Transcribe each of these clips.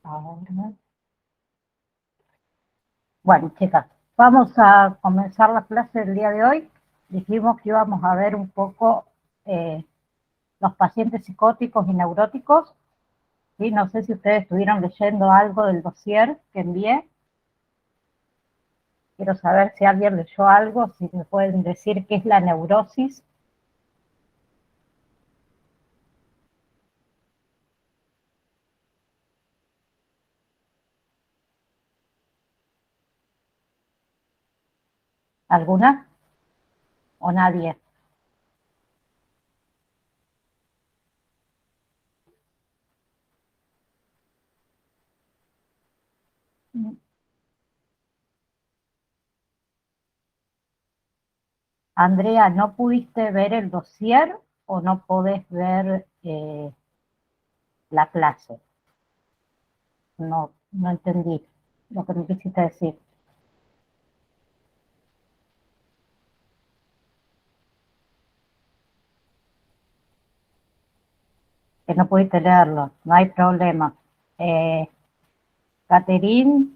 Ahora. Bueno, chicas, vamos a comenzar la clase del día de hoy. Dijimos que íbamos a ver un poco los pacientes psicóticos y neuróticos. ¿Sí? No sé si ustedes estuvieron leyendo algo del dossier que envié. Quiero saber si alguien leyó algo, si me pueden decir qué es la neurosis. ¿Alguna? ¿O nadie? Andrea, ¿no pudiste ver el dossier o no podés ver la clase? No, no entendí lo que me quisiste decir. Que no pudiste leerlo, no hay problema. Catherine,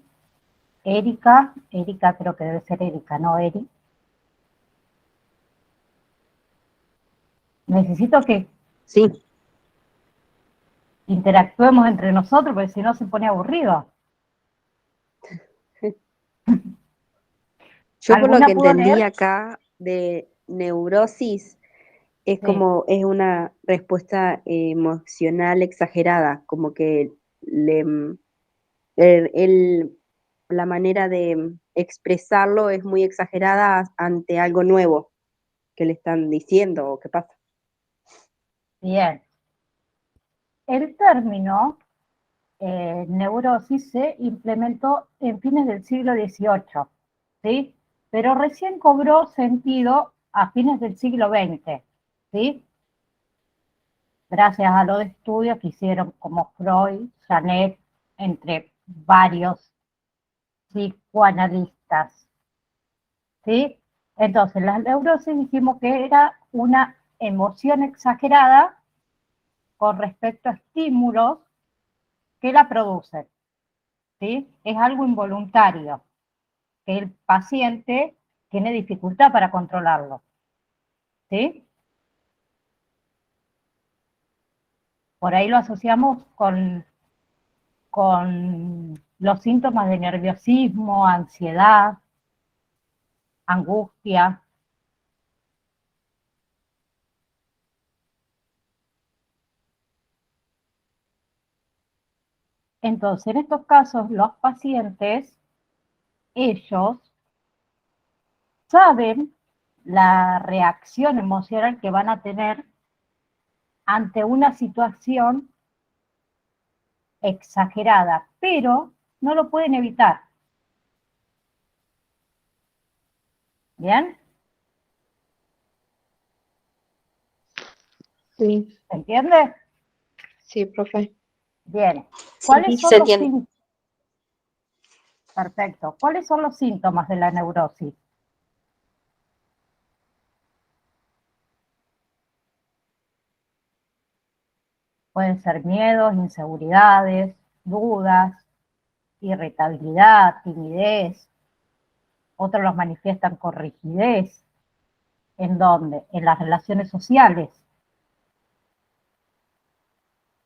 Erika creo que debe ser Erika, no Eri. Necesito que Sí. interactuemos entre nosotros, porque si no se pone aburrido. Yo por lo ¿Alguna que pudo entendí leer? acá de neurosis es Sí. como es una respuesta emocional exagerada, como que la manera de expresarlo es muy exagerada ante algo nuevo que le están diciendo o que pasa. Bien. El término neurosis se implementó en fines del siglo XVIII, ¿sí? Pero recién cobró sentido a fines del siglo XX, ¿sí? Gracias a los estudios que hicieron como Freud, Janet, entre varios psicoanalistas, ¿sí? Entonces, la neurosis dijimos que era una emoción exagerada con respecto a estímulos que la producen, ¿sí? Es algo involuntario, que el paciente tiene dificultad para controlarlo, ¿sí? Por ahí lo asociamos con los síntomas de nerviosismo, ansiedad, angustia. Entonces, en estos casos, los pacientes, ellos saben la reacción emocional que van a tener ante una situación exagerada, pero no lo pueden evitar. ¿Bien? Sí, ¿Se entiende? sí, profe. Bien. Sí, ¿Cuáles se son los entiende. síntomas? Perfecto. ¿Cuáles son los síntomas de la neurosis? Pueden ser miedos, inseguridades, dudas, irritabilidad, timidez. Otros los manifiestan con rigidez. ¿En dónde? En las relaciones sociales.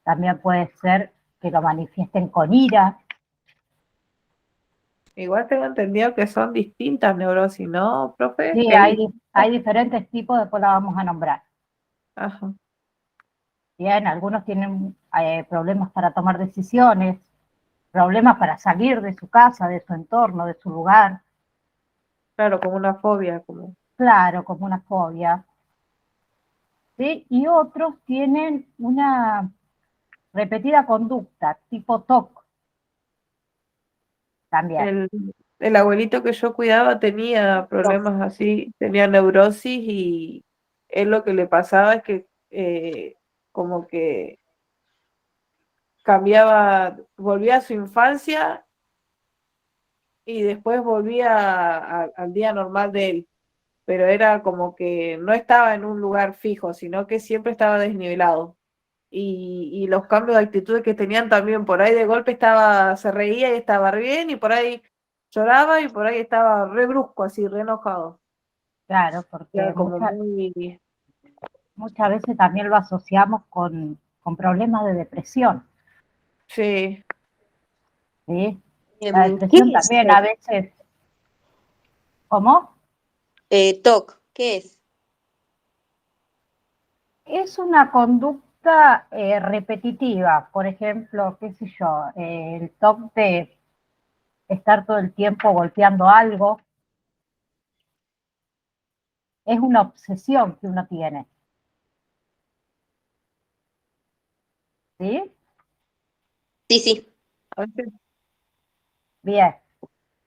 También puede ser que lo manifiesten con ira. Igual tengo entendido que son distintas neurosis, ¿no, profe? Sí, Que hay hay diferentes tipos, después la vamos a nombrar. Ajá. Bien, algunos tienen problemas para tomar decisiones, problemas para salir de su casa, de su entorno, de su lugar. Claro, como una fobia, como. Claro, como una fobia. ¿Sí? Y otros tienen una repetida conducta, tipo TOC, también. El, el abuelito que yo cuidaba tenía problemas así, tenía neurosis y él lo que le pasaba es que como que cambiaba, volvía a su infancia y después volvía al día normal de él, pero era como que no estaba en un lugar fijo, sino que siempre estaba desnivelado y los cambios de actitudes que tenían también. Por ahí de golpe se reía y estaba bien, y por ahí lloraba y por ahí estaba re brusco, así, re enojado. Claro, porque Era como muy... muchas veces también lo asociamos con problemas de depresión, Sí, ¿sí? La ¿Qué depresión es también a veces, ¿cómo? TOC? ¿Qué es? Es una conducta repetitiva, por ejemplo, qué sé yo, el TOC de estar todo el tiempo golpeando algo, es una obsesión que uno tiene, ¿sí? Sí, sí. a veces, Bien,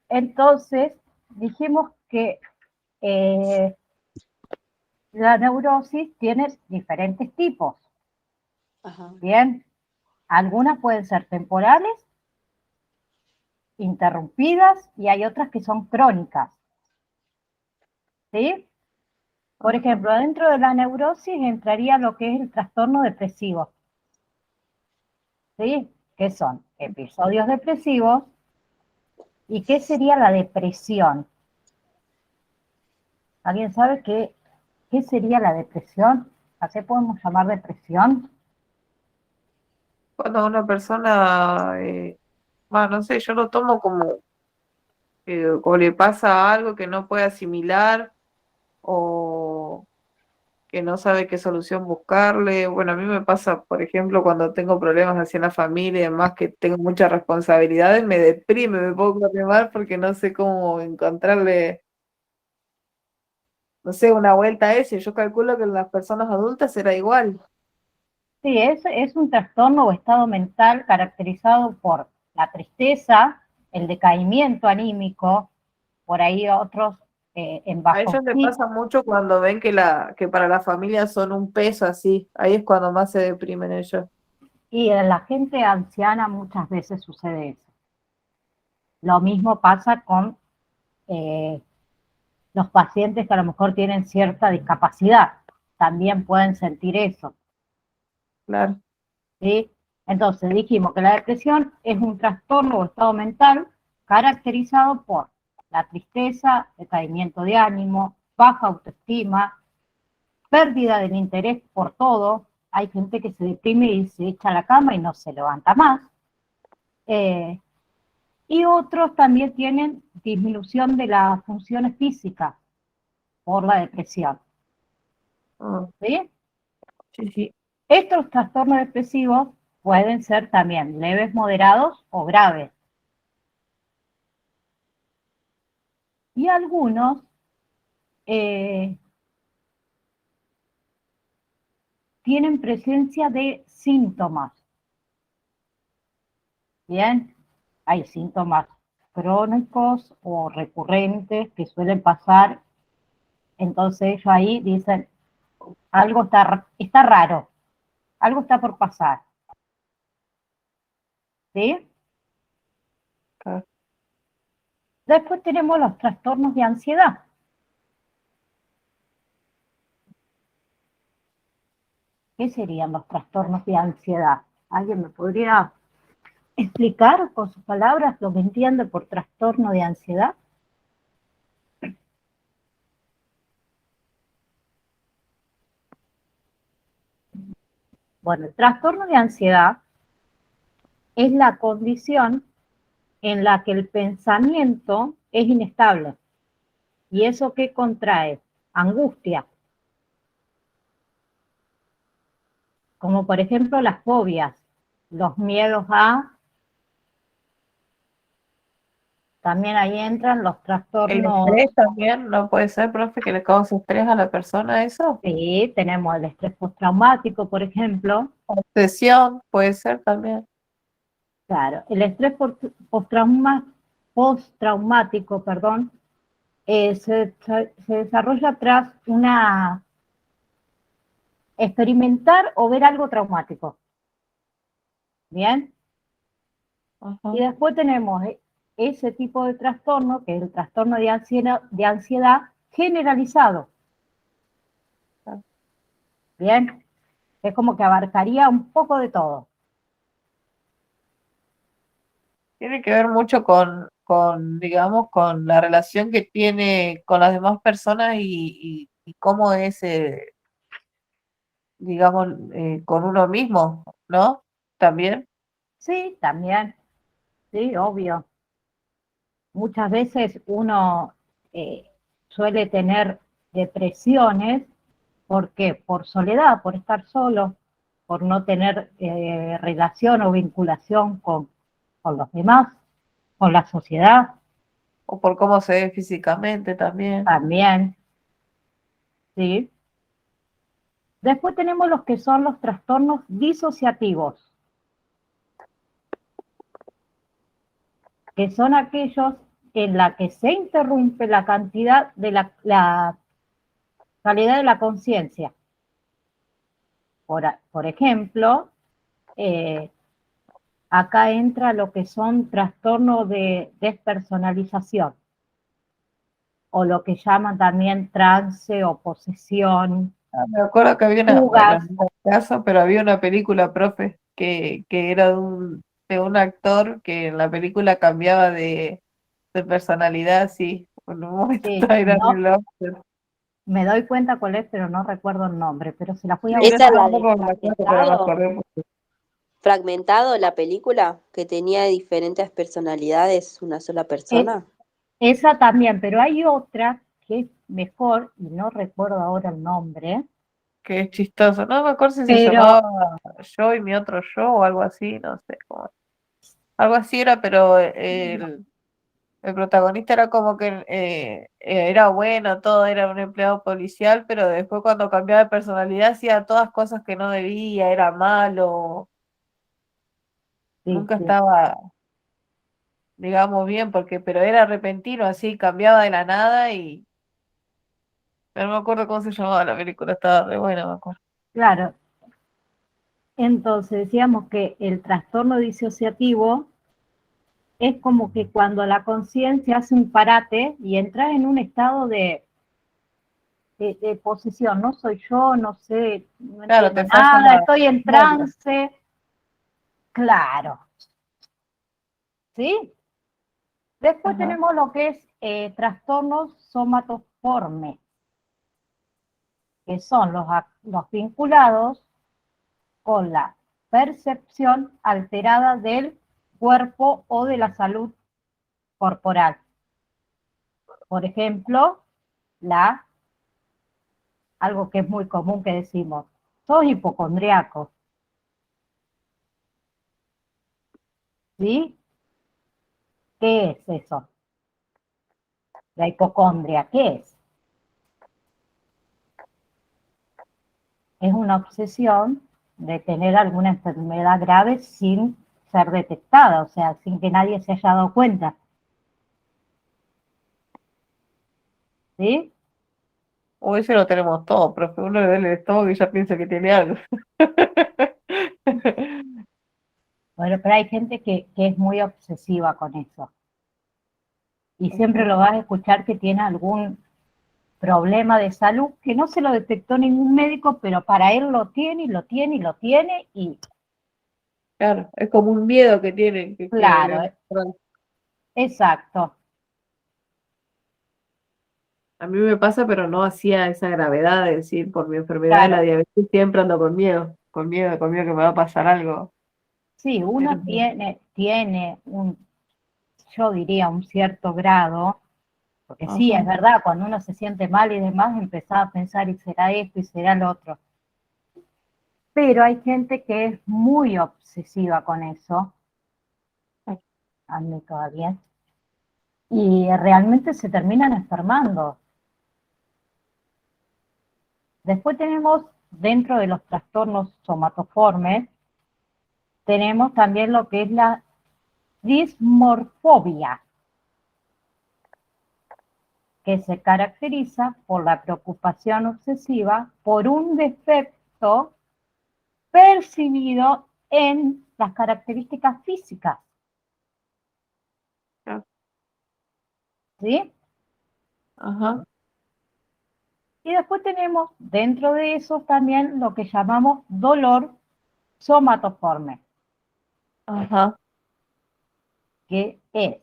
entonces dijimos que la neurosis tiene diferentes tipos, Ajá. ¿bien? Algunas pueden ser temporales, interrumpidas, y hay otras que son crónicas, ¿sí? Por ajá. ejemplo, dentro de la neurosis entraría lo que es el trastorno depresivo, ¿sí? Que son episodios depresivos. ¿Y qué sería la depresión? ¿Alguien sabe qué sería la depresión? ¿A qué podemos llamar depresión? Cuando una persona, bueno, no sé, yo lo tomo como o le pasa algo que no puede asimilar o que no sabe qué solución buscarle. Bueno, a mí me pasa, por ejemplo, cuando tengo problemas así en la familia y demás, que tengo muchas responsabilidades, me deprime, me pongo re mal porque no sé cómo encontrarle, no sé, una vuelta a eso. Yo calculo que en las personas adultas será igual. Sí, es un trastorno o estado mental caracterizado por la tristeza, el decaimiento anímico, por ahí otros en A bajo ellos les sí, pasa mucho cuando ven que para la familia son un peso así. Ahí es cuando más se deprimen ellos. y en la gente anciana muchas veces sucede eso. Lo mismo pasa con eh, los pacientes que a lo mejor tienen cierta discapacidad, también pueden sentir eso, Claro. ¿sí? Entonces dijimos que la depresión es un trastorno o estado mental caracterizado por la tristeza, decaimiento de ánimo, baja autoestima, pérdida del interés por todo. Hay gente que se deprime y se echa a la cama y no se levanta más. Eh, y otros también tienen disminución de las funciones físicas por la depresión, Ah, ¿sí? sí, sí. Estos trastornos depresivos pueden ser también leves, moderados o graves. Y algunos tienen presencia de síntomas. Bien, hay síntomas crónicos o recurrentes que suelen pasar. Entonces ellos ahí dicen, algo está raro, algo está por pasar. ¿Sí? Claro. Después tenemos los trastornos de ansiedad. ¿Qué serían los trastornos de ansiedad? ¿Alguien me podría explicar con sus palabras lo que entiende por trastorno de ansiedad? Bueno, el trastorno de ansiedad es la condición en la que el pensamiento es inestable. ¿Y eso qué contrae? Angustia, como por ejemplo las fobias, los miedos a, también ahí entran los El trastornos. estrés también, no puede ser, profe, que le cause estrés a la persona eso. Sí, tenemos el estrés postraumático, por ejemplo. Obsesión puede ser también. Claro, el estrés postraumático, perdón, se desarrolla tras experimentar o ver algo traumático. Bien, Ajá. y después tenemos ese tipo de trastorno, que es el trastorno de ansiedad generalizado. Bien, Es como que abarcaría un poco de todo. Tiene que ver mucho digamos, con la relación que tiene con las demás personas y cómo es, digamos, con uno mismo, ¿no? También. Sí, también, sí, obvio. Muchas veces uno suele tener depresiones, ¿por qué? Por soledad, por estar solo, por no tener relación o vinculación con los demás, con la sociedad O por cómo se ve físicamente también. también, ¿sí? Después tenemos los que son los trastornos disociativos, que son aquellos en la que se interrumpe la cantidad de la calidad de la conciencia. Por ejemplo, eh, acá entra lo que son trastornos de despersonalización, o lo que llaman también trance o posesión, Me acuerdo que había bueno, fugas. en este caso, pero había una película, profe, que era de un actor que en la película cambiaba de personalidad, sí. En un momento Sí, era re no, loco. me doy cuenta cuál es, pero no recuerdo el nombre, pero se las voy a Sí, yo Esa es buscar. la de tampoco me acuerdo, pero me Fragmentado. acordé. Fragmentado, la película, que tenía diferentes personalidades, una sola Eh, persona. esa también, pero hay otra que es mejor, y no recuerdo ahora el nombre, Que es chistoso. No me acuerdo si se pero llamaba Yo y mi otro yo o algo así, no sé cómo. Algo así era, pero el protagonista era como que era bueno, todo, era un empleado policial, pero después cuando cambiaba de personalidad hacía todas cosas que no debía, era malo, sí, nunca sí, estaba, digamos, bien, pero era repentino, así, cambiaba de la nada y no me acuerdo cómo se llamaba la película, estaba re buena, me acuerdo. claro. Entonces decíamos que el trastorno disociativo es como que cuando la conciencia hace un parate y entra en un estado de posesión, no soy yo, no sé, no Claro, entiendo te falla nada, estoy en la memoria. trance, claro, ¿sí? Después Ajá. tenemos lo que es trastornos somatoformes, que son los vinculados con la percepción alterada del cuerpo o de la salud corporal. Por ejemplo, algo que es muy común que decimos, sos hipocondriaco, ¿sí? ¿Qué es eso? La hipocondria, ¿qué es? Es una obsesión de tener alguna enfermedad grave sin ser detectada, o sea, sin que nadie se haya dado cuenta, ¿sí? O ese lo tenemos todo, profe, uno le duele el estómago y ya piensa que tiene algo. Bueno, pero hay gente que es muy obsesiva con eso. Y siempre Ujú. lo vas a escuchar que tiene algún problema de salud que no se lo detectó ningún médico, pero para él lo tiene y lo tiene y lo tiene y Claro, es como un miedo que tienen, que claro, le... exacto, A mí me pasa, pero no hacía esa gravedad de decir, por mi enfermedad de la claro. diabetes siempre ando con miedo que me va a pasar algo. Sí, Pero, uno tiene yo diría, un cierto grado, porque sí, es ajá, verdad, cuando uno se siente mal y demás, empezaba a pensar, y será esto, y será lo otro. Pero hay gente que es muy obsesiva con eso, a mí todavía, y realmente se terminan enfermando. Después tenemos, dentro de los trastornos somatoformes, tenemos también lo que es la dismorfobia, que se caracteriza por la preocupación obsesiva por un defecto percibido en las características físicas, claro, ¿sí? ajá, Y después tenemos dentro de eso también lo que llamamos dolor somatoforme, Ajá. que es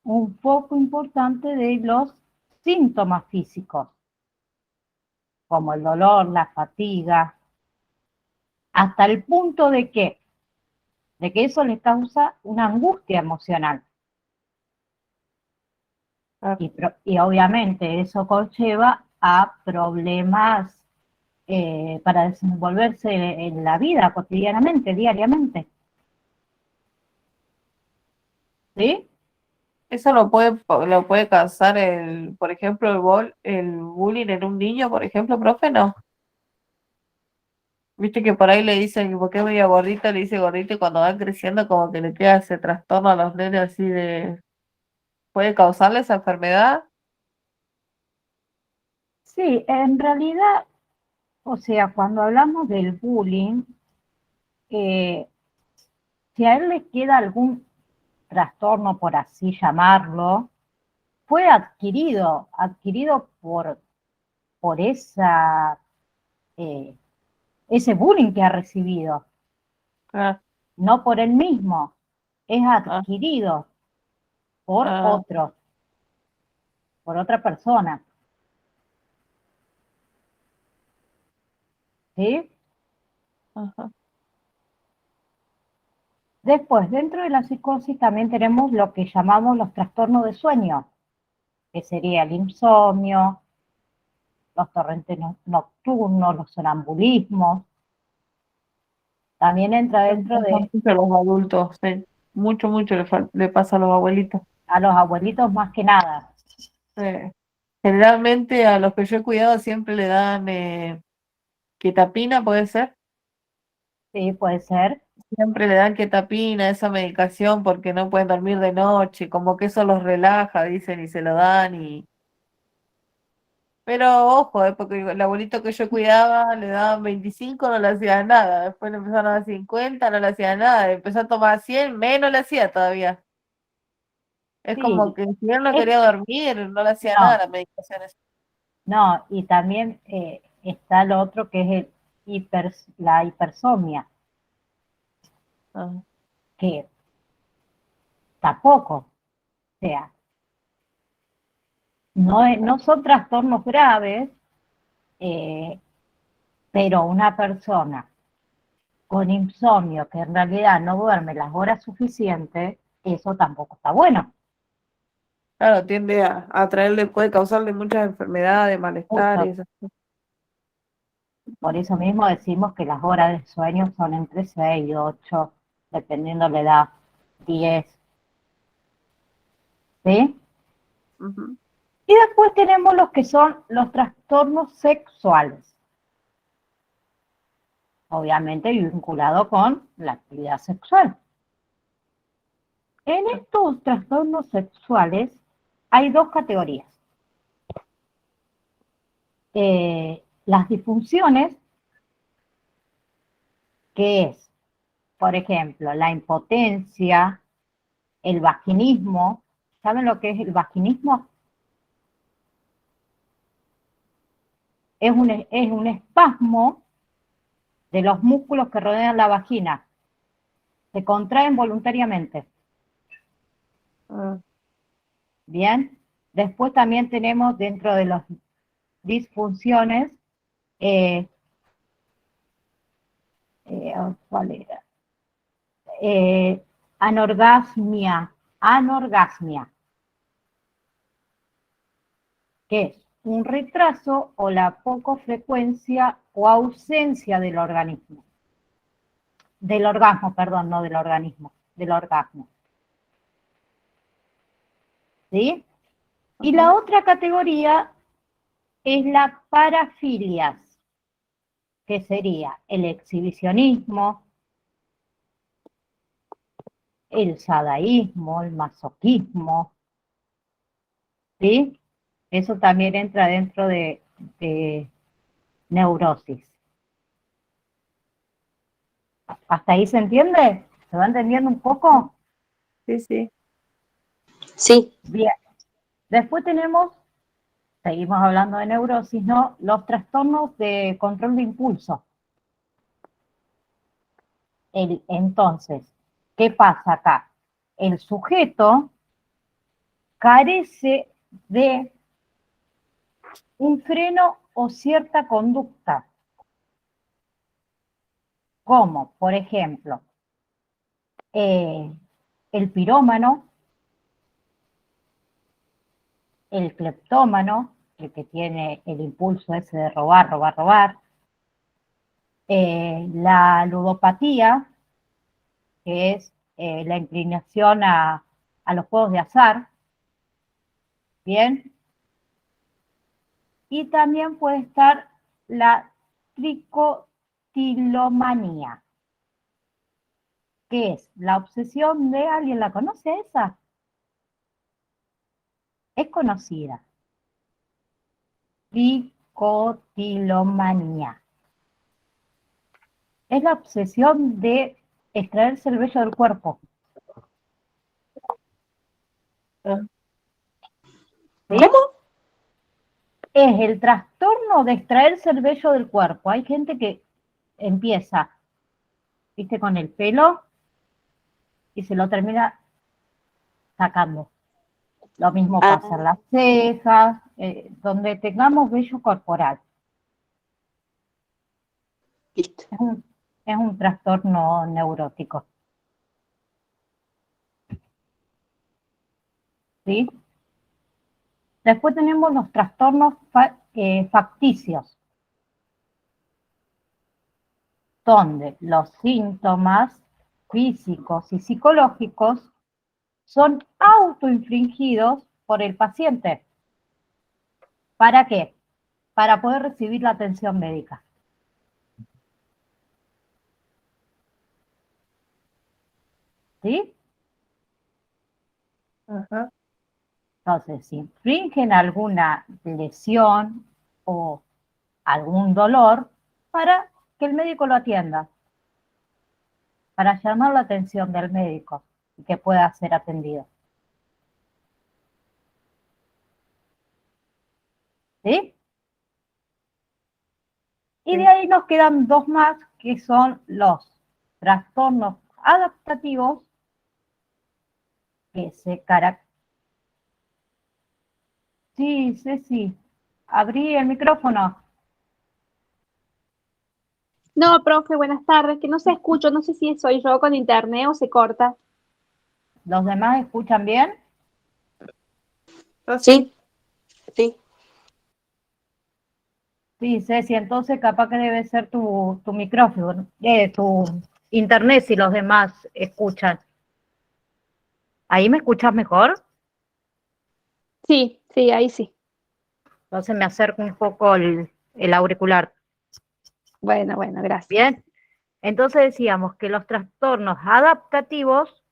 un foco importante de los síntomas físicos, como el dolor, la fatiga, hasta el punto de que eso les causa una angustia emocional. Ah, Y obviamente eso conlleva a problemas para desenvolverse en la vida cotidianamente, diariamente. ¿Sí? Eso lo puede causar por ejemplo, el bullying en un niño, por ejemplo, profe, ¿no? Viste que por ahí le dicen, ¿por qué medio gordita? Le dice gordita y cuando van creciendo como que le queda ese trastorno a los nenes así de... ¿Puede causarle esa enfermedad? Sí, en realidad, o sea, cuando hablamos del bullying, eh, si a él le queda algún trastorno, por así llamarlo, fue adquirido por ese bullying que ha recibido, Ah, no por él mismo, es ah, adquirido por ah, otro, por otra persona. ¿Sí? ajá. Después, dentro de la psicosis también tenemos lo que llamamos los trastornos de sueño, que sería el insomnio, los torrentes nocturnos, los sonambulismos. También entra Le dentro pasa de mucho a los adultos, sí. Mucho, mucho le pasa a los abuelitos. a los abuelitos más que nada. Sí. Generalmente a los que yo he cuidado siempre le dan quetapina, ¿puede ser? Sí, puede ser. Siempre le dan quetapina, esa medicación, porque no pueden dormir de noche, como que eso los relaja, dicen, y se lo dan. Pero ojo, porque el abuelito que yo cuidaba le daban 25, no le hacía nada. Después le empezaron a dar 50, no le hacía nada. Empezó a tomar 100, menos le hacía todavía. Es como Sí, que si él no es, quería dormir, no le hacía nada no, las medicaciones. no, y también está lo otro que es la hipersomnia, Ah, que tampoco, o sea, no son trastornos graves, eh, pero una persona con insomnio que en realidad no duerme las horas suficientes, eso tampoco está bueno. claro, tiende a traerle, puede causarle muchas enfermedades, Justo malestares. por eso mismo decimos que las horas de sueño son entre 6 y 8, dependiendo la edad, 10, ¿sí? Ujú. Y después tenemos los que son los trastornos sexuales, obviamente vinculado con la actividad sexual. En estos trastornos sexuales hay dos categorías. Las disfunciones, que es, por ejemplo, la impotencia, el vaginismo. ¿Saben lo que es el vaginismo? Es un espasmo de los músculos que rodean la vagina. Se contraen voluntariamente. Ah, Bien. Después también tenemos dentro de las disfunciones, eh, ¿cuál era? Anorgasmia, que es un retraso o la poca frecuencia o ausencia del organismo. Del orgasmo, perdón, no del organismo, del orgasmo. ¿Sí? Y ajá. la otra categoría es la parafilia, que sería el exhibicionismo, el sadaísmo, el masoquismo, ¿sí? Eso también entra dentro de neurosis. ¿Hasta ahí se entiende? ¿Se va entendiendo un poco? Sí, sí. Sí, Bien. Después tenemos Seguimos hablando de neurosis, ¿no? Los trastornos de control de impulso. Entonces, ¿qué pasa acá? El sujeto carece de un freno o cierta conducta, como, por ejemplo, el pirómano, el cleptómano, el que tiene el impulso ese de robar, robar, robar, la ludopatía, que es la inclinación a los juegos de azar, ¿bien? Y también puede estar la tricotilomanía, que es la obsesión de alguien. ¿La conoce esa? Es conocida. Tricotilomanía. Es la obsesión de extraerse el vello del cuerpo. ¿Sí? ¿Cómo? Es el trastorno de extraerse el vello del cuerpo. Hay gente que empieza, viste, con el pelo y se lo termina sacando. Lo mismo pasa en las cejas, donde tengamos vello corporal. Listo. Es un trastorno neurótico. ¿Sí? Después tenemos los trastornos facticios, donde los síntomas físicos y psicológicos son autoinfligidos por el paciente. ¿Para qué? Para poder recibir la atención médica. ¿Sí? Ajá. Entonces, si infringen alguna lesión o algún dolor, para que el médico lo atienda, para llamar la atención del médico y que pueda ser atendido. ¿Sí? Y de ahí nos quedan dos más, que son los trastornos adaptativos, que se caracterizan. Sí, Ceci, abrí el micrófono. No, profe, buenas tardes, que no se escucho, no sé si soy yo con internet o se corta. ¿Los demás escuchan bien? Sí, sí. Sí, Ceci, entonces capaz que debe ser tu micrófono, tu internet si los demás escuchan. ¿Ahí me escuchas mejor? Sí, sí, ahí sí. Entonces me acerco un poco el auricular. Bueno, gracias. Bien, entonces decíamos que los trastornos adaptativos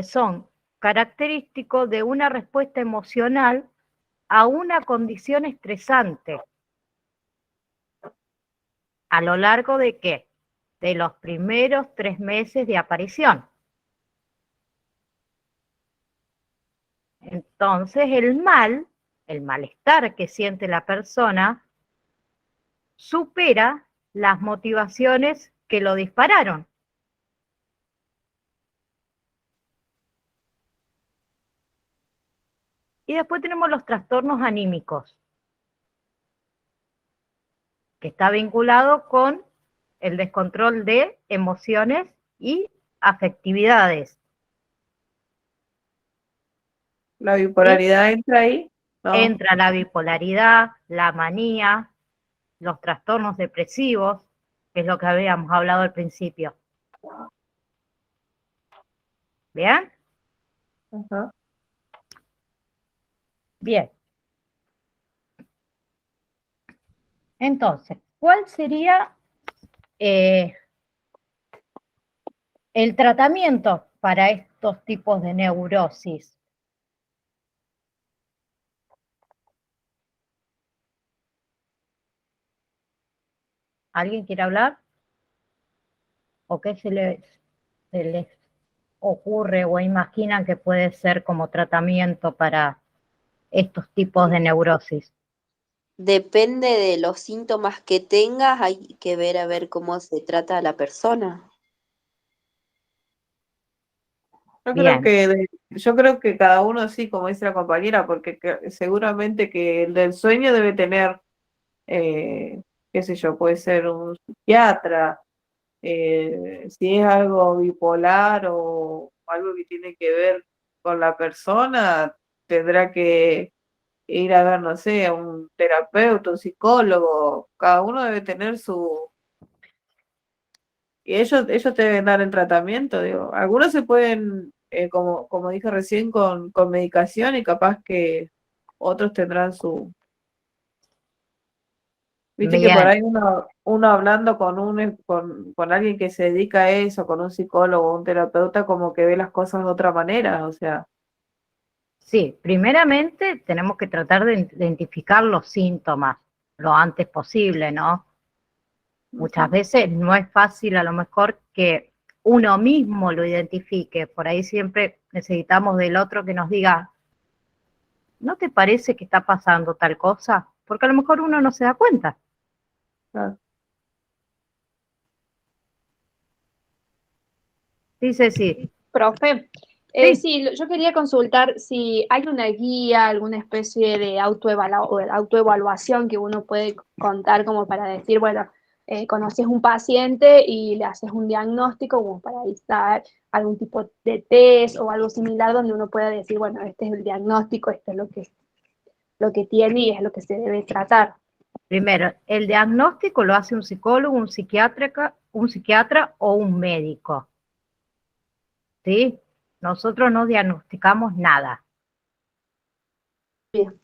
son característicos de una respuesta emocional a una condición estresante. ¿A lo largo de qué? De los primeros 3 meses de aparición. Entonces el malestar que siente la persona, supera las motivaciones que lo dispararon. Y después tenemos los trastornos anímicos, que está vinculado con el descontrol de emociones y afectividades. La bipolaridad entra ahí. No. Entra la bipolaridad, la manía, los trastornos depresivos, que es lo que habíamos hablado al principio. ¿Bien? Ajá. Bien. Entonces, ¿cuál sería el tratamiento para estos tipos de neurosis? ¿Alguien quiere hablar? ¿O qué se les ocurre o imaginan que puede ser como tratamiento para estos tipos de neurosis? Depende de los síntomas que tengas, hay que ver a ver cómo se trata a la persona. Bien, Yo creo que cada uno sí, como dice la compañera, porque seguramente que el del sueño debe tener, qué sé yo, puede ser un psiquiatra, si es algo bipolar o algo que tiene que ver con la persona, tendrá que ir a ver, no sé, a un terapeuta, un psicólogo, cada uno debe tener su... Y ellos te deben dar el tratamiento, digo. Algunos se pueden, como dije recién, con medicación y capaz que otros tendrán su... Viste que por bien. ahí uno hablando con alguien que se dedica a eso, con un psicólogo o un terapeuta, como que ve las cosas de otra manera, o sea, Sí, primeramente tenemos que tratar de identificar los síntomas lo antes posible, ¿no? Muchas ujú, veces no es fácil a lo mejor que uno mismo lo identifique, por ahí siempre necesitamos del otro que nos diga, ¿no te parece que está pasando tal cosa? Porque a lo mejor uno no se da cuenta. claro. Dice, sí, Profe, sí, sí, yo quería consultar si hay una guía, alguna especie de autoevaluación que uno puede contar como para decir, bueno, conoces un paciente y le haces un diagnóstico como para dar algún tipo de test o algo similar donde uno pueda decir, bueno, este es el diagnóstico, esto es lo que tiene y es lo que se debe tratar. primero, el diagnóstico lo hace un psicólogo, un psiquiatra o un médico, ¿sí? Nosotros no diagnosticamos nada. Bien,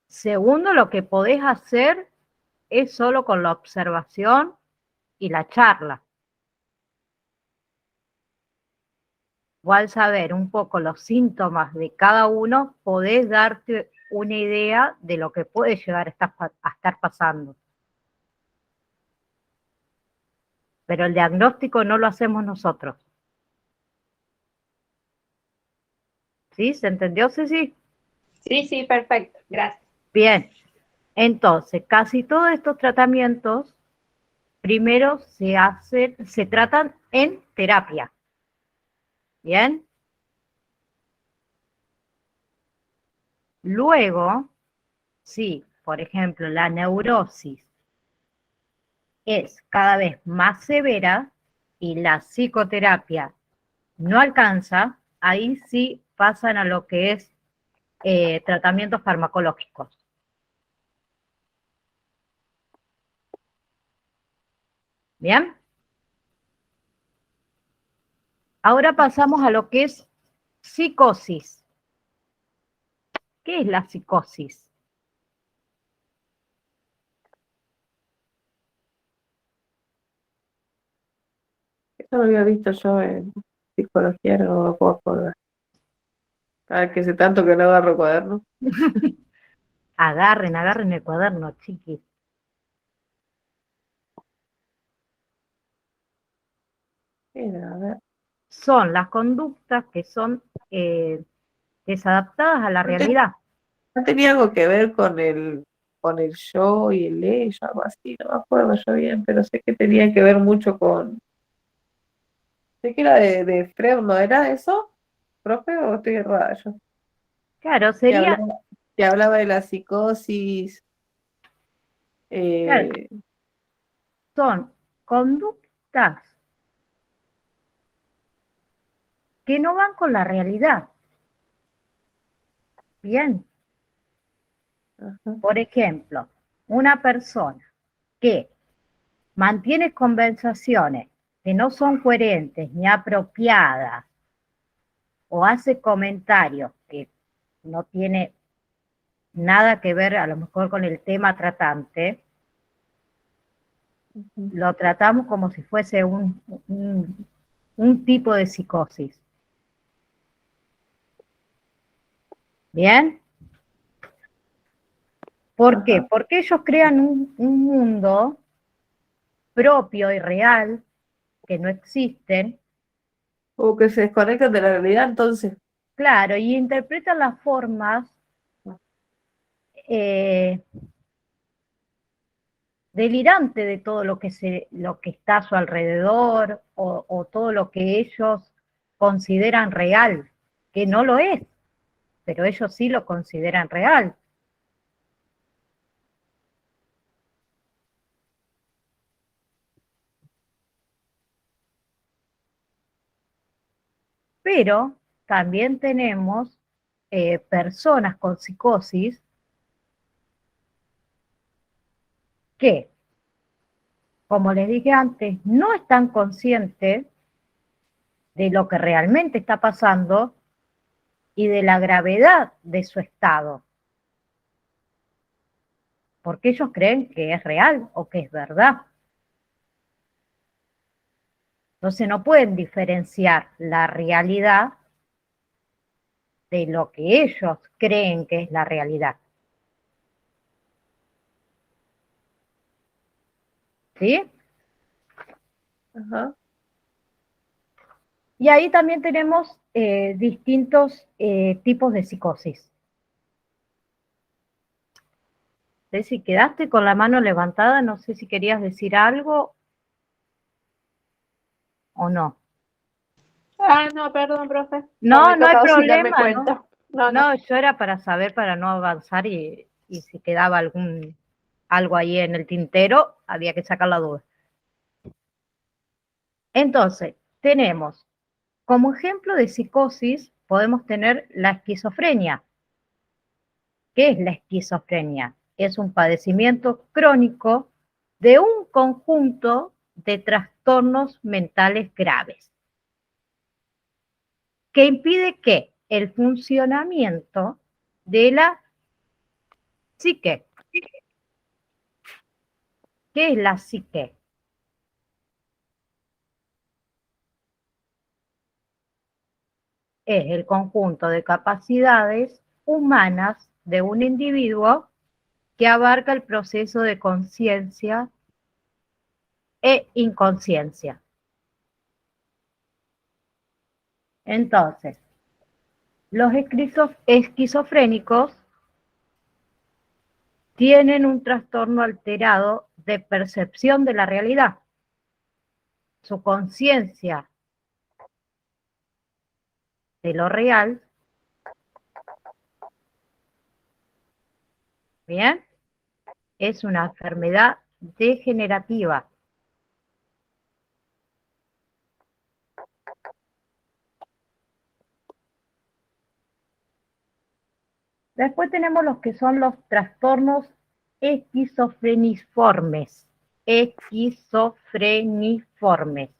Segundo, lo que podés hacer es solo con la observación y la charla. O al saber un poco los síntomas de cada uno, podés darte una idea de lo que puede llegar a estar pasando. Pero el diagnóstico no lo hacemos nosotros. ¿Sí? ¿Se entendió, Ceci? sí, sí, perfecto, gracias. Bien. Entonces, casi todos estos tratamientos primero se tratan en terapia. Bien. Luego, sí, por ejemplo, la neurosis es cada vez más severa y la psicoterapia no alcanza, ahí sí pasan a lo que es tratamientos farmacológicos. ¿Bien? Ahora pasamos a lo que es psicosis. ¿Qué es la psicosis? Eso lo había visto yo en psicología, no me puedo acordar. Cada vez que hace tanto que no agarro cuaderno. Agarren el cuaderno, chiquis. Era, a ver. Son las conductas que son desadaptadas a la No, te- realidad. no tenía algo que ver con el yo y el ello, algo así, no me acuerdo yo bien, pero sé que tenía que ver mucho con... Sé que era de Freud, ¿no era eso, profe, o estoy errada yo? Claro, Que sería, hablaba, que hablaba de la psicosis, claro, eh, son conductas que no van con la realidad. Bien, ajá, por ejemplo, una persona que mantiene conversaciones que no son coherentes ni apropiadas o hace comentarios que no tiene nada que ver a lo mejor con el tema tratante, ujú, lo tratamos como si fuese un tipo de psicosis. ¿Bien? ¿Por qué? ajá, Porque ellos crean un mundo propio y real que no existen O que se desconectan de la realidad, entonces. Claro, y interpretan las formas delirante de todo lo que está a su alrededor o todo lo que ellos consideran real, que no lo es, pero ellos sí lo consideran real. Pero también tenemos personas con psicosis que, como les dije antes, no están conscientes de lo que realmente está pasando y de la gravedad de su estado, porque ellos creen que es real o que es verdad. Entonces no pueden diferenciar la realidad de lo que ellos creen que es la realidad. ¿Sí? Ajá. Y ahí también tenemos distintos tipos de psicosis. Si quedaste con la mano levantada, no sé si querías decir algo o no. Ah, no, perdón, profe. No No, me no hay tocaba sin darme problema, ¿no? cuenta. No, no. No, yo era para saber, para no avanzar y si quedaba algo ahí en el tintero, había que sacar la duda. Entonces, tenemos como ejemplo de psicosis, podemos tener la esquizofrenia. ¿Qué es la esquizofrenia? Es un padecimiento crónico de un conjunto de trastornos mentales graves que impide que el funcionamiento de la psique. ¿Qué es la psique? Es el conjunto de capacidades humanas de un individuo que abarca el proceso de conciencia e inconsciencia. Entonces, los esquizofrénicos tienen un trastorno alterado de percepción de la realidad. Su conciencia de lo real, ¿bien? Es una enfermedad degenerativa. Después tenemos los que son los trastornos esquizofreniformes. Esquizofreniformes.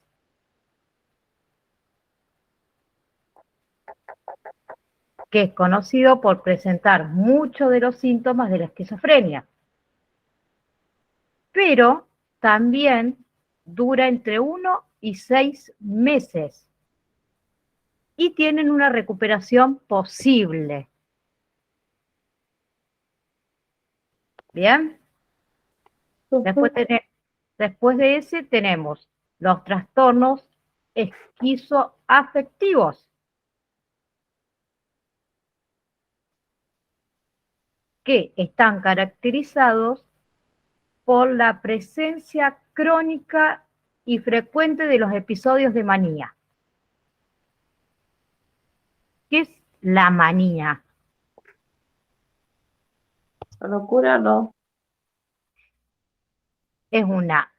Que es conocido por presentar muchos de los síntomas de la esquizofrenia. Pero también dura entre 1 y 6 meses y tienen una recuperación posible. ¿Bien? Después de ese tenemos los trastornos esquizoafectivos, que están caracterizados por la presencia crónica y frecuente de los episodios de manía. ¿Qué es la manía? La locura no. Es una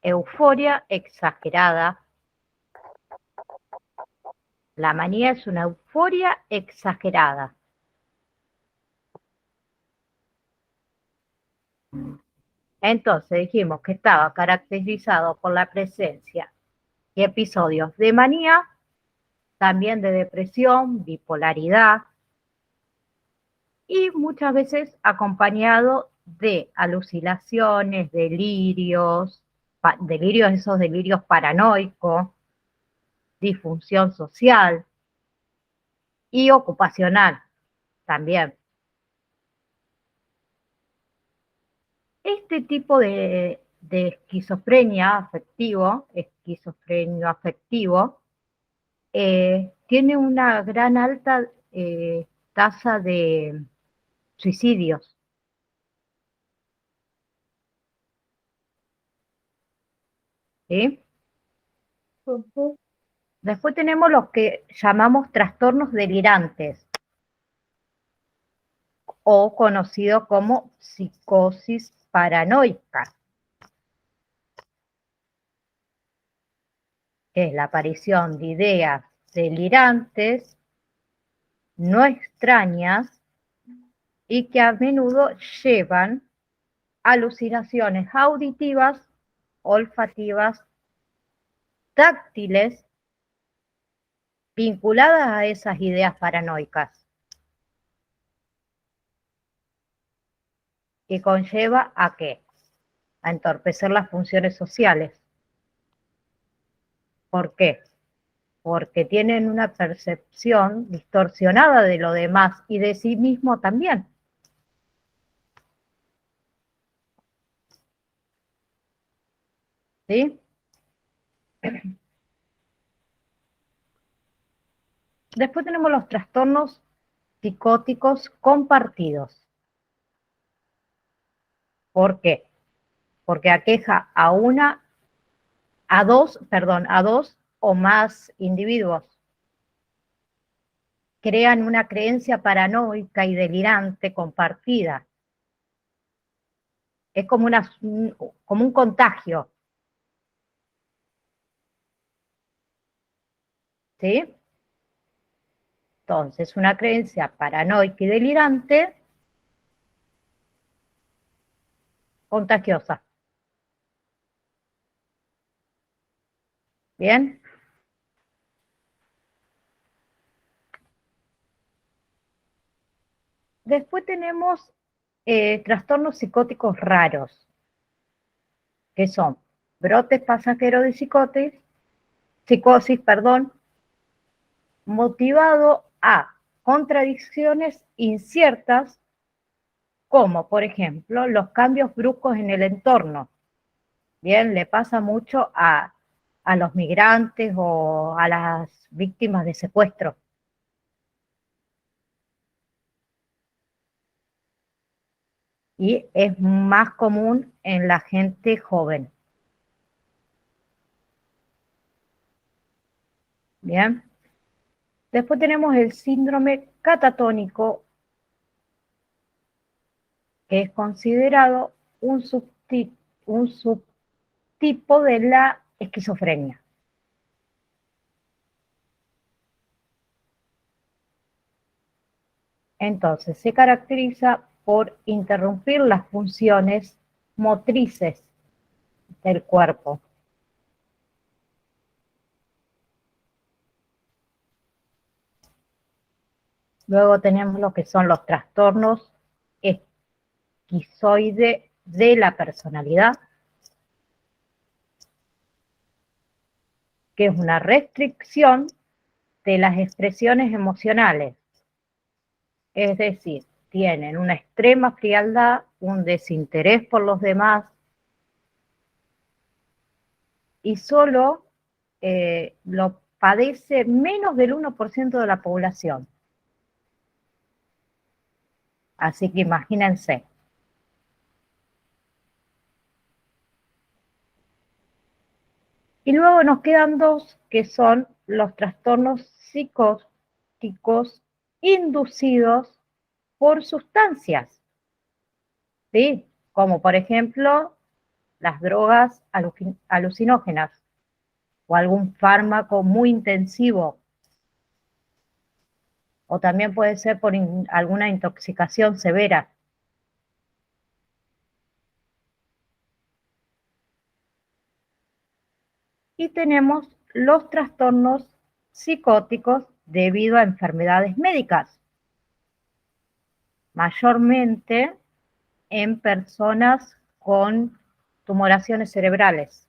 euforia exagerada. La manía es una euforia exagerada. Entonces dijimos que estaba caracterizado por la presencia de episodios de manía, también de depresión, bipolaridad y muchas veces acompañado de alucinaciones, delirios, esos delirios paranoicos, disfunción social y ocupacional también. Este tipo de esquizofrenia afectivo, esquizofrenio afectivo, tiene una gran alta tasa de suicidios. ¿Sí? Ujú. Después tenemos los que llamamos trastornos delirantes o conocido como psicosis paranoica, que es la aparición de ideas delirantes, no extrañas y que a menudo llevan alucinaciones auditivas, olfativas, táctiles, vinculadas a esas ideas paranoicas, que conlleva ¿a qué? A entorpecer las funciones sociales. ¿Por qué? Porque tienen una percepción distorsionada de lo demás y de sí mismo también. ¿Sí? Después tenemos los trastornos psicóticos compartidos. ¿Por qué? Porque aqueja a dos o más individuos. Crean una creencia paranoica y delirante compartida. Es como un contagio. ¿Sí? Entonces, una creencia paranoica y delirante contagiosa. ¿Bien? Después tenemos trastornos psicóticos raros, que son brotes pasajeros de psicosis, motivado a contradicciones inciertas, como por ejemplo los cambios bruscos en el entorno. Bien, le pasa mucho a los migrantes o a las víctimas de secuestro. Y es más común en la gente joven. Bien. Después tenemos el síndrome catatónico, que es considerado un subtipo de la esquizofrenia. Entonces, se caracteriza por interrumpir las funciones motrices del cuerpo. Luego tenemos lo que son los trastornos esquizoide de la personalidad, que es una restricción de las expresiones emocionales. Es decir, tienen una extrema frialdad, un desinterés por los demás y solo lo padece menos del 1% de la población. Así que imagínense. Y luego nos quedan dos, que son los trastornos psicóticos inducidos por sustancias, ¿sí? Como por ejemplo las drogas alucinógenas o algún fármaco muy intensivo, o también puede ser por alguna intoxicación severa. Y tenemos los trastornos psicóticos debido a enfermedades médicas, mayormente en personas con tumoraciones cerebrales.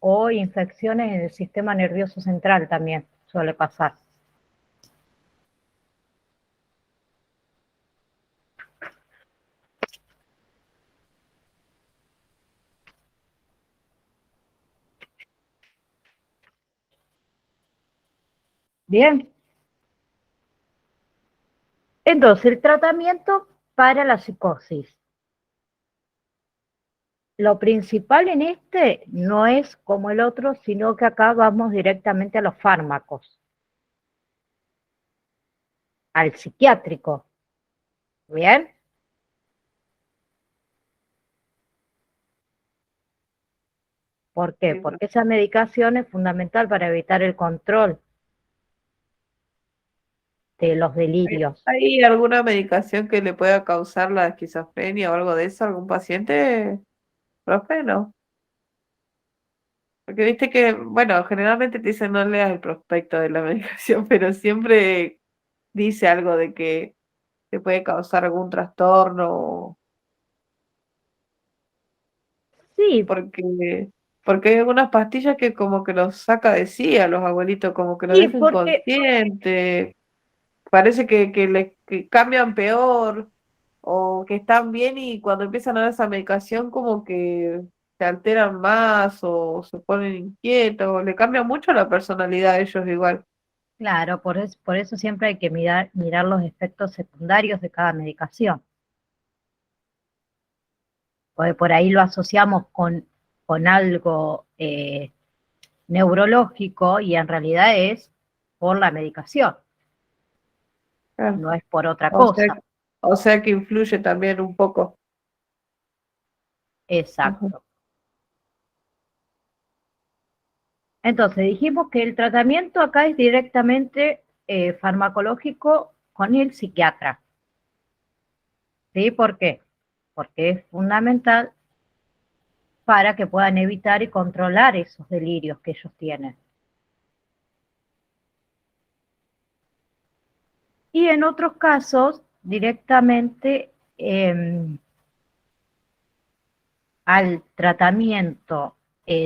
O infecciones en el sistema nervioso central también suele pasar. Bien. Entonces, el tratamiento para la psicosis. Lo principal en este no es como el otro, sino que acá vamos directamente a los fármacos, al psiquiátrico. ¿Bien? ¿Por qué? Sí. Porque esa medicación es fundamental para evitar el control de los delirios. ¿Hay alguna medicación que le pueda causar la esquizofrenia o algo de eso a algún paciente, profe? No. Porque viste que, bueno, generalmente te dicen no leas el prospecto de la medicación, pero siempre dice algo de que te puede causar algún trastorno, Sí, porque hay algunas pastillas que como que los saca de sí a los abuelitos, como que los sí, deja porque, inconscientes, parece que cambian peor o que están bien y cuando empiezan a dar esa medicación como que se alteran más o se ponen inquietos, le cambia mucho la personalidad a ellos igual. claro, por eso siempre hay que mirar los efectos secundarios de cada medicación. Porque por ahí lo asociamos con algo neurológico y en realidad es por la medicación, Claro. no es por otra O sea, cosa. o sea que influye también un poco. Ujú. Exacto. Entonces, dijimos que el tratamiento acá es directamente farmacológico con el psiquiatra. ¿Sí? ¿Por qué? Porque es fundamental para que puedan evitar y controlar esos delirios que ellos tienen. Y en otros casos, directamente al tratamiento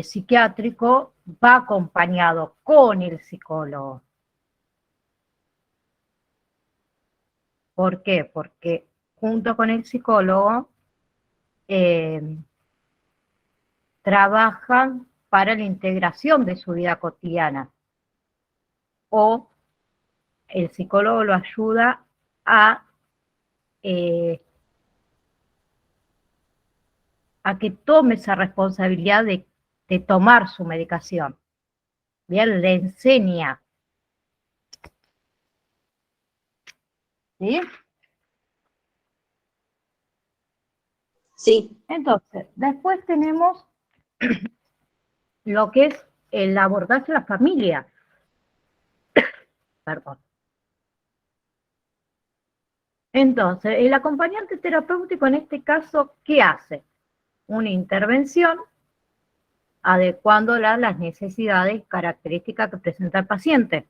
psiquiátrico va acompañado con el psicólogo. ¿Por qué? Porque junto con el psicólogo eh, trabajan para la integración de su vida cotidiana o el psicólogo lo ayuda eh, a que tome esa responsabilidad de tomar su medicación. Bien, le enseña. ¿Sí? Sí, Entonces, después tenemos lo que es el abordaje a la familia. Perdón. Entonces, el acompañante terapéutico en este caso, ¿qué hace? Una intervención adecuándola a las necesidades y características que presenta el paciente.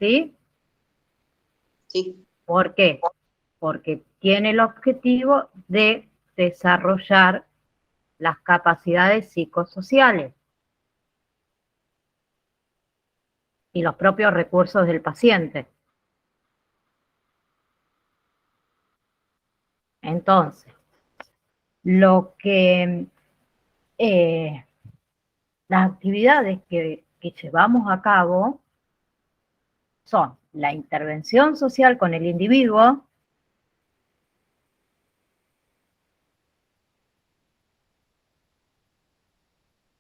¿Sí? sí. ¿Por qué? Porque tiene el objetivo de desarrollar las capacidades psicosociales y los propios recursos del paciente. Entonces, lo que las actividades que llevamos a cabo son la intervención social con el individuo,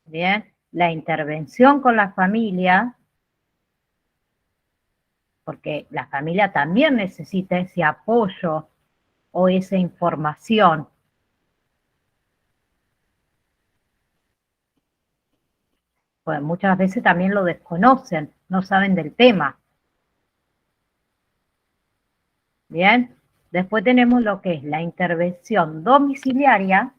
bien, la intervención con la familia, porque la familia también necesita ese apoyo o esa información. Pues muchas veces también lo desconocen, no saben del tema. Bien, después tenemos lo que es la intervención domiciliaria.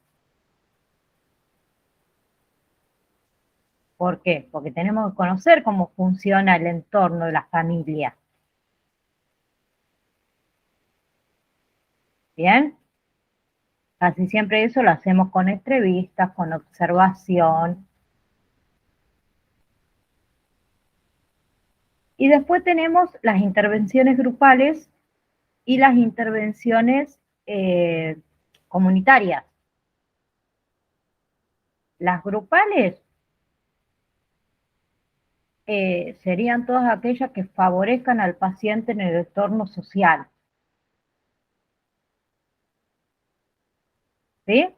¿Por qué? Porque tenemos que conocer cómo funciona el entorno de la familia. Bien, casi siempre eso lo hacemos con entrevistas, con observación. Y después tenemos las intervenciones grupales y las intervenciones comunitarias. Las grupales serían todas aquellas que favorezcan al paciente en el entorno social. ¿Sí?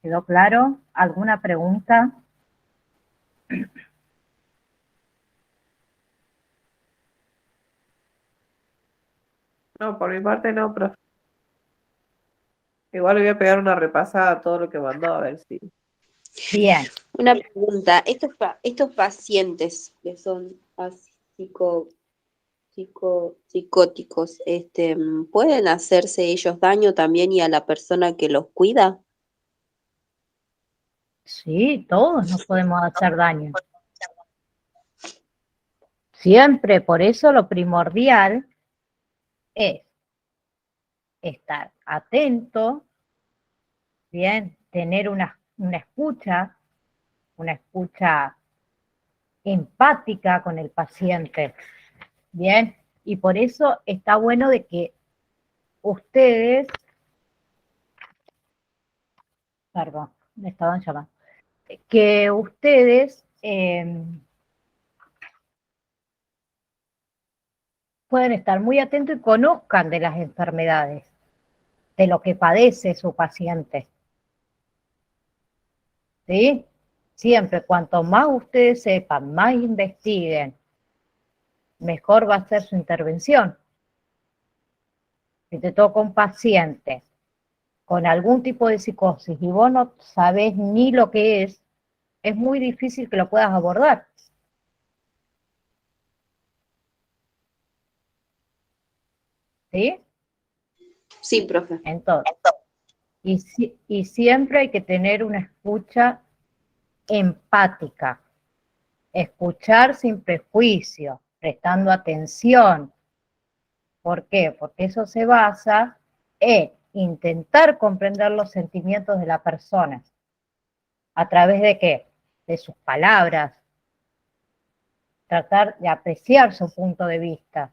¿Quedó claro? ¿Alguna pregunta? No, por mi parte no, profe. Igual le voy a pegar una repasada a todo lo que mandó, a ver si. Bien. Una pregunta, estos pacientes que son psicóticos, ¿pueden hacerse ellos daño también y a la persona que los cuida? Sí, todos nos podemos hacer daño. Siempre, por eso lo primordial es estar atento, bien, tener una escucha empática con el paciente, bien, y por eso está bueno de que ustedes, perdón, me estaban llamando, que ustedes pueden estar muy atentos y conozcan de las enfermedades, de lo que padece su paciente. ¿Sí? Siempre, cuanto más ustedes sepan, más investiguen, mejor va a ser su intervención. Si te toca un paciente con algún tipo de psicosis y vos no sabés ni lo que es muy difícil que lo puedas abordar. ¿Sí? Sí, profe. Entonces, y siempre hay que tener una escucha empática, escuchar sin prejuicio, prestando atención. ¿Por qué? Porque eso se basa en intentar comprender los sentimientos de la persona. ¿A través de qué? De sus palabras, tratar de apreciar su punto de vista,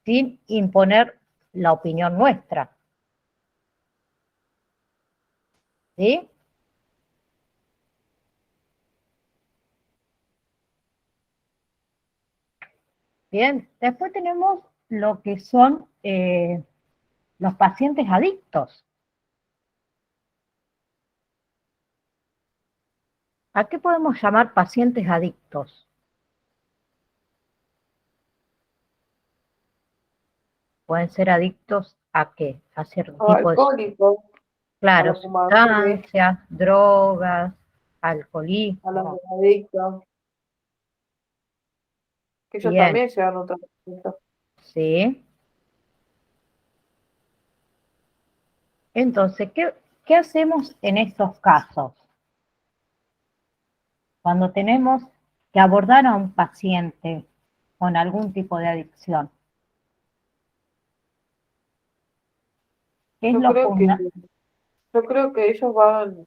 sin imponer la opinión nuestra. ¿Sí? Bien, después tenemos lo que son los pacientes adictos. ¿A qué podemos llamar pacientes adictos? Pueden ser adictos a qué? A cierto O tipo de, alcohólicos, a claro, los fumadores, sustancias, drogas, a los alcoholismo. drogadictos, que ellos Bien, también llevan un tratamiento. sí. Entonces, ¿qué hacemos en estos casos? Cuando tenemos que abordar a un paciente con algún tipo de adicción. ¿Qué es Yo lo creo que, fundamental? yo creo que ellos van,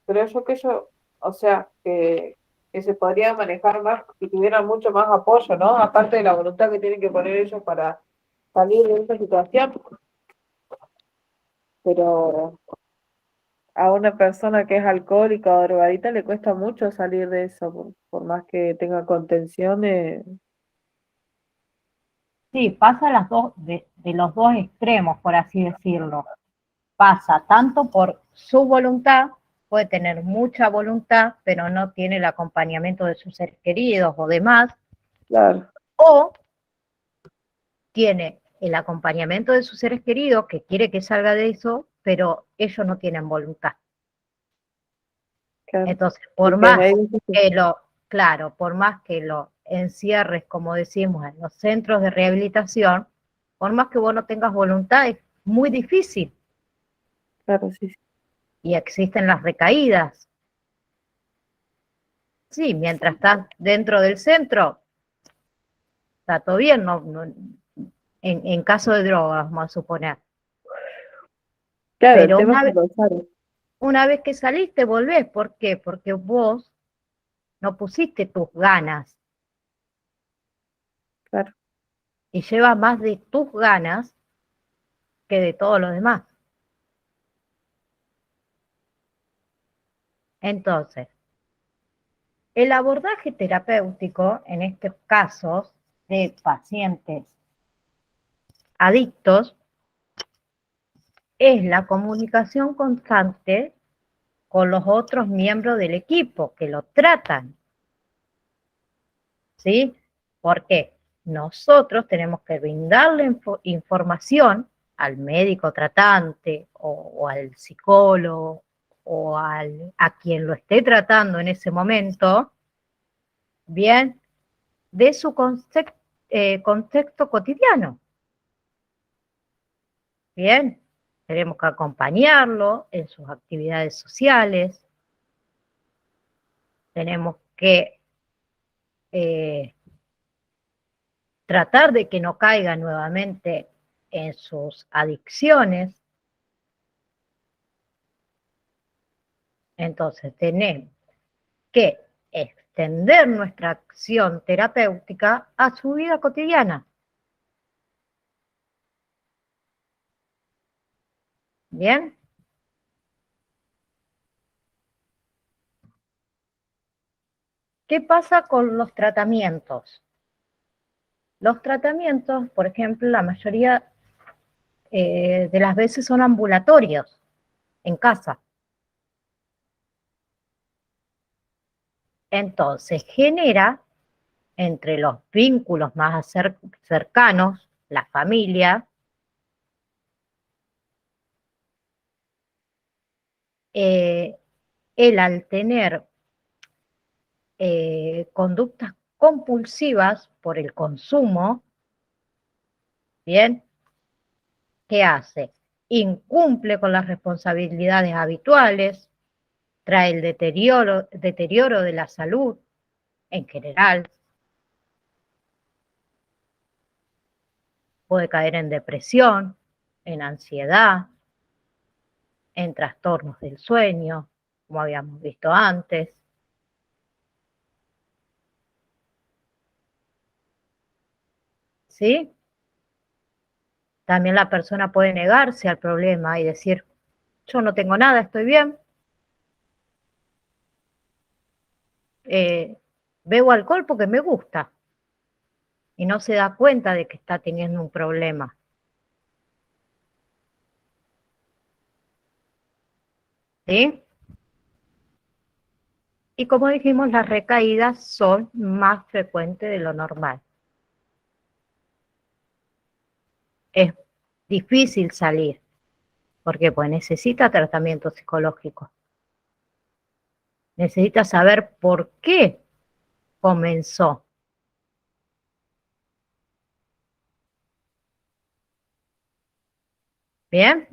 creo yo que ellos, o sea, que se podría manejar más, que tuvieran mucho más apoyo, ¿no? Aparte de la voluntad que tienen que poner ellos para salir de esa situación, pero a una persona que es alcohólica o drogadita le cuesta mucho salir de eso, por más que tenga contención. Sí, pasa de los dos extremos, por así decirlo. Pasa tanto por su voluntad, puede tener mucha voluntad, pero no tiene el acompañamiento de sus seres queridos o demás, Claro, o tiene el acompañamiento de sus seres queridos que quiere que salga de eso, pero ellos no tienen voluntad. claro. Entonces, Y por que más ahí, que claro, por más que lo encierres, como decimos, en los centros de rehabilitación, por más que vos no tengas voluntad, es muy difícil. claro, sí, sí. Y existen las recaídas. Sí, mientras estás dentro del centro, está todo bien, en caso de drogas, vamos a suponer. Claro, el Pero tema es que lo sabe. una vez que saliste, volvés. ¿Por qué? Porque vos no pusiste tus ganas Claro, y llevas más de tus ganas que de todos los demás. Entonces, el abordaje terapéutico en estos casos de pacientes adictos es la comunicación constante con los otros miembros del equipo que lo tratan. ¿Sí? Porque nosotros tenemos que brindarle información al médico tratante o al psicólogo o a quien lo esté tratando en ese momento, bien, de su contexto cotidiano. Bien, tenemos que acompañarlo en sus actividades sociales, tenemos que tratar de que no caiga nuevamente en sus adicciones. Entonces tenemos que extender nuestra acción terapéutica a su vida cotidiana. ¿Bien? ¿Qué pasa con los tratamientos? Los tratamientos, por ejemplo, la mayoría de las veces son ambulatorios, en casa. Entonces genera entre los vínculos más cercanos, la familia, él al tener conductas compulsivas por el consumo, ¿bien? ¿Qué hace? Incumple con las responsabilidades habituales, trae el deterioro de la salud en general, puede caer en depresión, en ansiedad, en trastornos del sueño, como habíamos visto antes. ¿Sí? También la persona puede negarse al problema y decir, yo no tengo nada, estoy bien. Bebo alcohol porque me gusta y no se da cuenta de que está teniendo un problema. ¿Sí? Y como dijimos, las recaídas son más frecuentes de lo normal. Es difícil salir, porque pues necesita tratamiento psicológico. Necesita saber por qué comenzó. ¿Bien?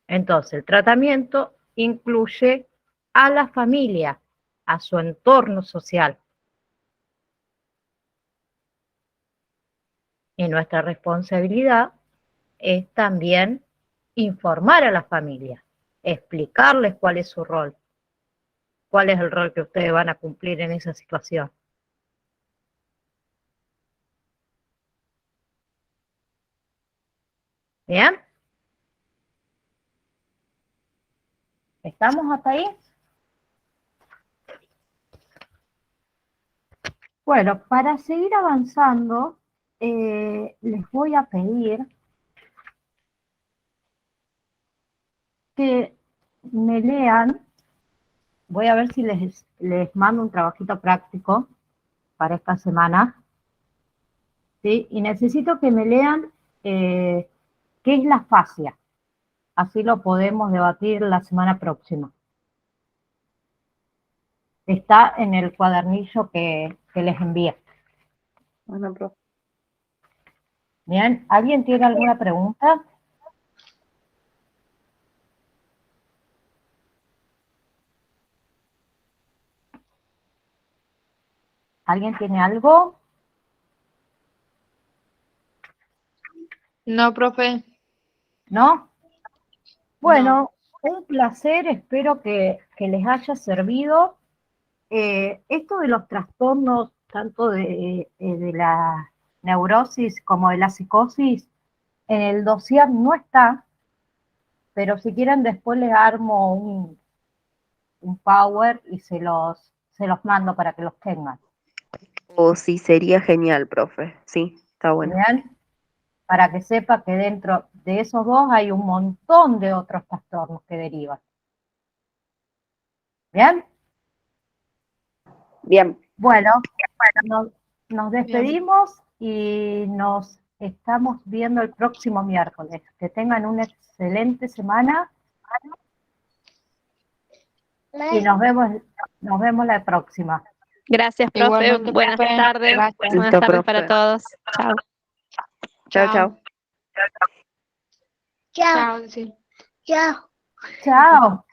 Entonces, el tratamiento incluye a la familia, a su entorno social. Y nuestra responsabilidad es también informar a la familia, explicarles cuál es su rol, cuál es el rol que ustedes van a cumplir en esa situación. ¿Bien? ¿Estamos hasta ahí? Bueno, para seguir avanzando, les voy a pedir que me lean, voy a ver si les mando un trabajito práctico para esta semana, ¿sí? Y necesito que me lean qué es la fascia, así lo podemos debatir la semana próxima. Está en el cuadernillo que les envié. Bueno, profe. Bien, ¿alguien tiene alguna pregunta? ¿Alguien tiene algo? No, profe. ¿No? Bueno, un placer, espero que les haya servido. Esto de los trastornos, tanto de la neurosis como de la psicosis, en el dossier no está, pero si quieren después les armo un power y se los mando para que los tengan. O sí, sería genial, profe. Sí, está bueno. ¿Bien? Para que sepa que dentro de esos dos hay un montón de otros trastornos que derivan. ¿Bien? Bien. Bueno, nos despedimos y nos estamos viendo el próximo miércoles. Que tengan una excelente semana y nos vemos la próxima. Gracias, profe. Igualmente, Buenas profe. tardes. Gracias. Buenas Listo, tardes profe. para todos. Chao. Chao, chao. Chao, sí. Chao.